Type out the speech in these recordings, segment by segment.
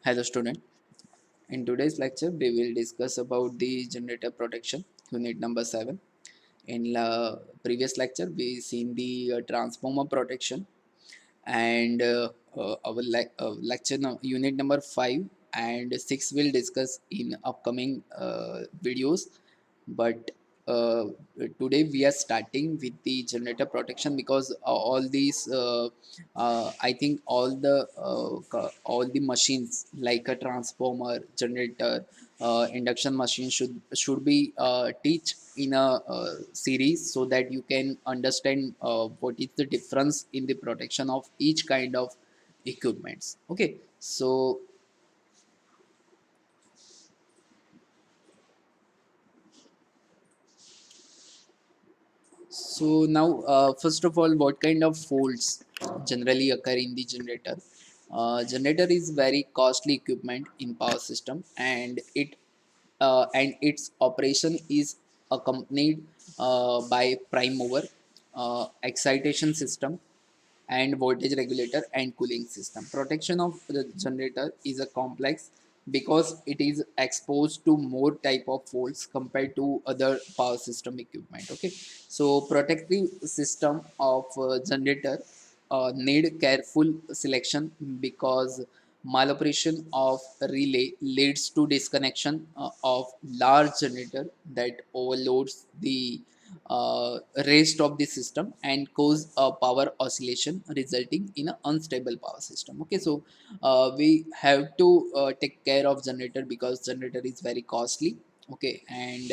Hello student. In today's lecture we will discuss about the generator protection unit number 7. In the previous lecture we seen the transformer protection and our lecture unit number 5 and 6 will discuss in upcoming videos, but uh, today we are starting with the generator protection because all these I think all the machines like a transformer, generator, induction machine should be teach in a series so that you can understand what is the difference in the protection of each kind of equipments. Okay, so now, first of all, what kind of faults generally occur in the generator? Generator is very costly equipment in power system, and its operation is accompanied by prime mover, excitation system, and voltage regulator and cooling system. Protection of the generator is a complex because it is exposed to more type of faults compared to other power system equipment. Okay, so protective system of generator need careful selection because maloperation of relay leads to disconnection of large generator that overloads the rest of the system and cause a power oscillation resulting in an unstable power system. Okay, so we have to take care of generator because generator is very costly. Okay, and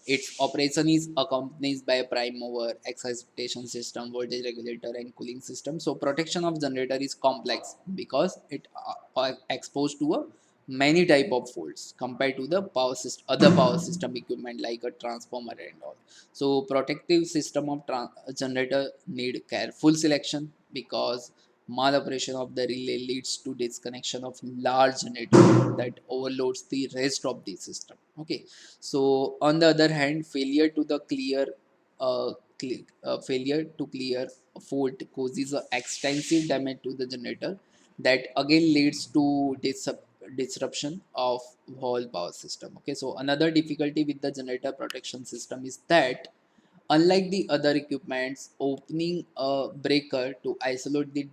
its operation is accompanied by a prime mover, excitation system, voltage regulator, and cooling system. So protection of generator is complex because it are exposed to a many type of faults compared to the power system, other power system equipment like a transformer and all. So protective system of generator need careful selection because maloperation of the relay leads to disconnection of large generator that overloads the rest of the system. Okay, so on the other hand, failure to clear a fault causes a extensive damage to the generator that again leads to disruption of whole power system. Okay, so another difficulty with the generator protection system is that unlike the other equipments, opening a breaker to isolate the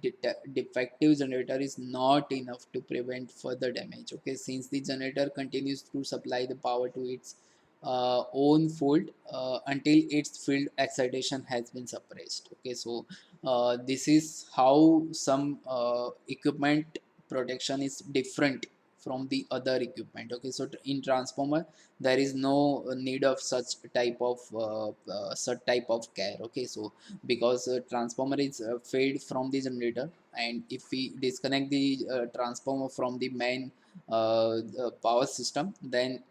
defective generator is not enough to prevent further damage. Okay, since the generator continues to supply the power to its own fault until its field excitation has been suppressed. Okay, so this is how some equipment protection is different from the other equipment. Okay, so in transformer there is no need of such type of care. Okay, so because transformer is fed from the generator, and if we disconnect the transformer from the main power system, then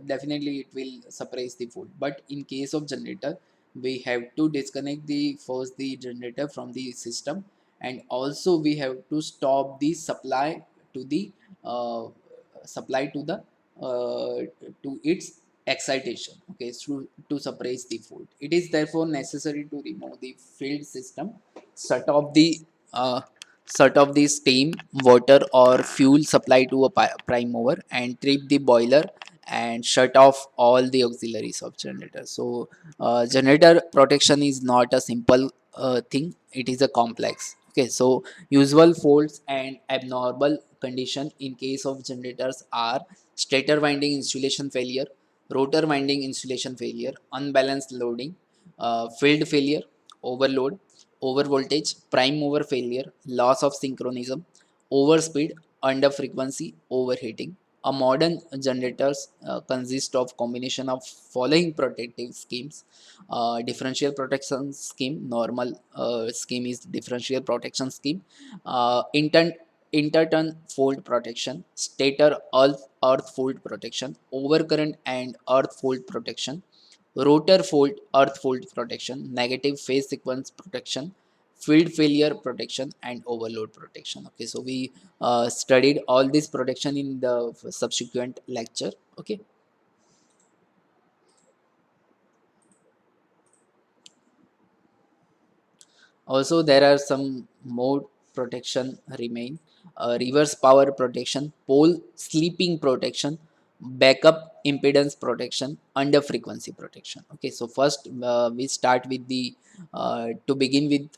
definitely it will suppress the fault. But in case of generator, we have to disconnect the first the generator from the system, and also we have to stop the to the uh, supply to its excitation. Okay, to suppress the fault. It is therefore necessary to remove the field system, shut off the uh, steam, water, or fuel supply to a prime mover, and trip the boiler and shut off all the auxiliaries of generator. So generator protection is not a simple thing, it is a complex. Okay, so usual faults and abnormal condition in case of generators are stator winding insulation failure, rotor winding insulation failure, unbalanced loading, field failure, overload, over voltage, prime mover failure, loss of synchronism, overspeed, under frequency, overheating. A modern generators consist of combination of following protective schemes: differential protection scheme, normal scheme is differential protection scheme, interturn fault protection, stator earth fault protection, overcurrent and earth fault protection, rotor fault earth fault protection, negative phase sequence protection, field failure protection, and overload protection. Okay, so we studied all this protection in the subsequent lecture. Okay, also there are some more protection remain. reverse power protection, pole sleeping protection, backup impedance protection, under frequency protection. Okay, so first we start with the to begin with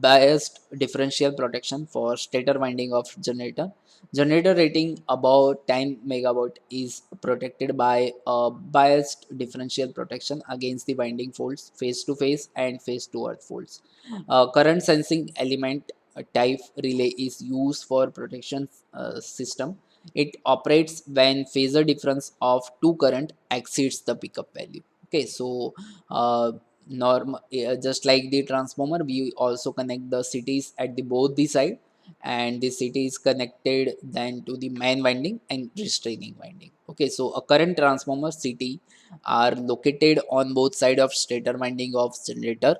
biased differential protection for stator winding of generator. Generator rating above 10 megawatt is protected by a biased differential protection against the winding faults, phase to phase and phase to earth faults. Current sensing element type relay is used for protection system. It operates when phasor difference of two current exceeds the pickup value. Okay, so just like the transformer, we also connect the cities at the both the side, and the city is connected then to the main winding and restraining winding. Okay, so a current transformer city are located on both side of stator winding of generator.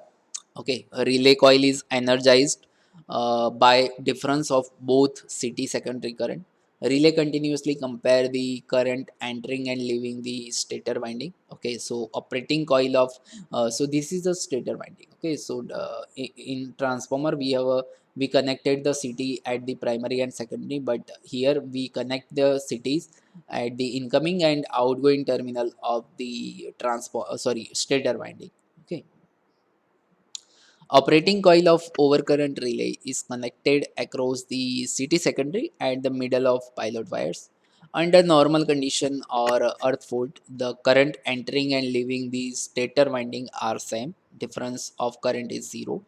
Okay, a relay coil is energized by difference of both city secondary current. Relay continuously compare the current entering and leaving the stator winding. Okay, so operating coil of so this is the stator winding. Okay, so in transformer we connected the city at the primary and secondary, but here we connect the cities at the incoming and outgoing terminal of the stator winding. Okay, operating coil of overcurrent relay is connected across the CT secondary at the middle of pilot wires. Under normal condition or earth fault, the current entering and leaving the stator winding are same. Difference of current is zero.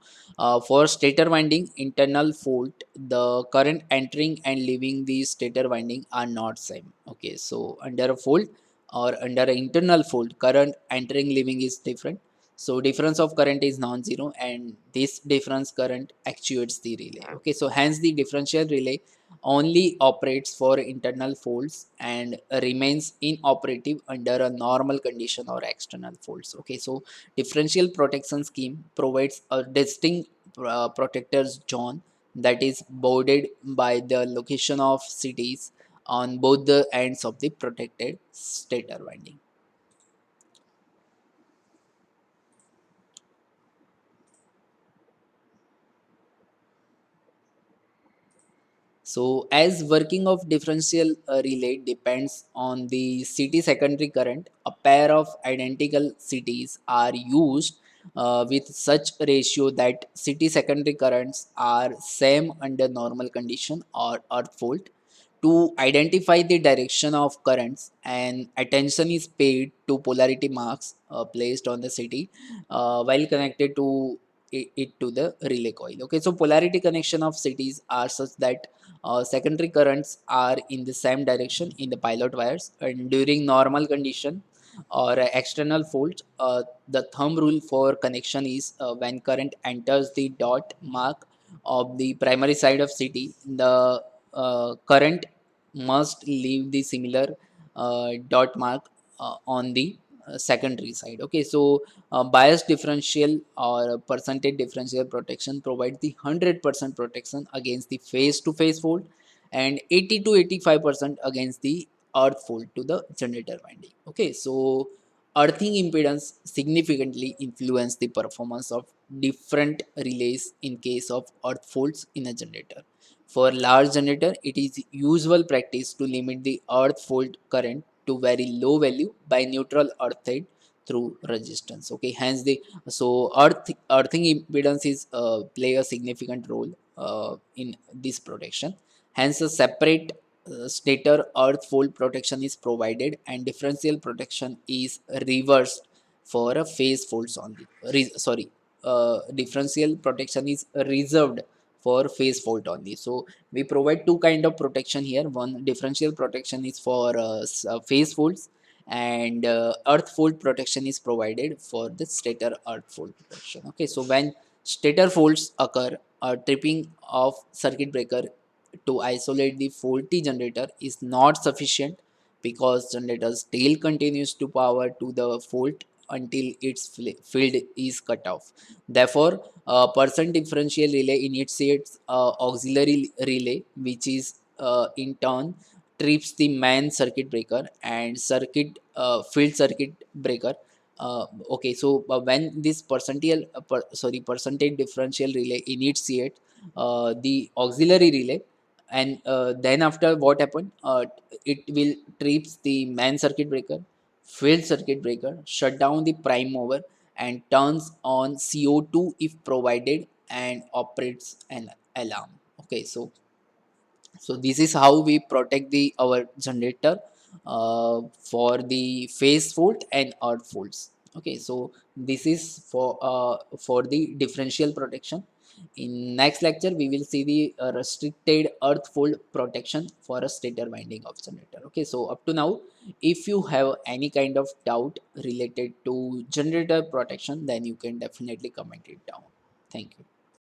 For stator winding internal fault, the current entering and leaving the stator winding are not same. Okay, so under a fault or under an internal fault, current entering leaving is different, so difference of current is non-zero, and this difference current actuates the relay. Okay, so hence the differential relay only operates for internal faults and remains inoperative under a normal condition or external faults. Okay, so differential protection scheme provides a distinct protectors zone that is bounded by the location of cities on both the ends of the protected stator winding. So as working of differential relay depends on the city secondary current, a pair of identical cities are used with such ratio that city secondary currents are same under normal condition or earth fault. To identify the direction of currents, and attention is paid to polarity marks placed on the city while connected to it to the relay coil. Okay, so polarity connection of cities are such that secondary currents are in the same direction in the pilot wires, and during normal condition or external fault, the thumb rule for connection is when current enters the dot mark of the primary side of city, the current must leave the similar dot mark on the secondary side. Okay, so bias differential or percentage differential protection provide the 100% protection against the face to face fault and 80 to 85% against the earth fault to the generator winding. Okay, so earthing impedance significantly influence the performance of different relays in case of earth faults in a generator. For large generator, it is usual practice to limit the earth fault current to very low value by neutral earth side through resistance. Okay, hence the so earthing impedance is play a significant role in this protection. Hence, a separate stator earth fault protection is provided, and differential protection is reversed for a phase faults only. Differential protection is reserved for phase fault only. So we provide two kind of protection here. One differential protection is for phase faults, and earth fault protection is provided for the stator earth fault protection. Okay, so when stator faults occur, a tripping of circuit breaker to isolate the faulty generator is not sufficient, because generator still continues to power to the fault until its field is cut off. Therefore, a percent differential relay initiates auxiliary relay, which is in turn trips the main circuit breaker and field circuit breaker. Okay, so when this percentage differential relay initiate the auxiliary relay, And then after what happened, it will trips the main circuit breaker, field circuit breaker, shut down the prime mover, and turns on CO2 if provided, and operates an alarm. Okay, so this is how we protect the our generator for the phase fault and earth faults. Okay, so this is for the differential protection. In next lecture we will see the restricted earth fault protection for a stator winding of generator. Okay, so up to now, if you have any kind of doubt related to generator protection, then you can definitely comment it down. Thank you.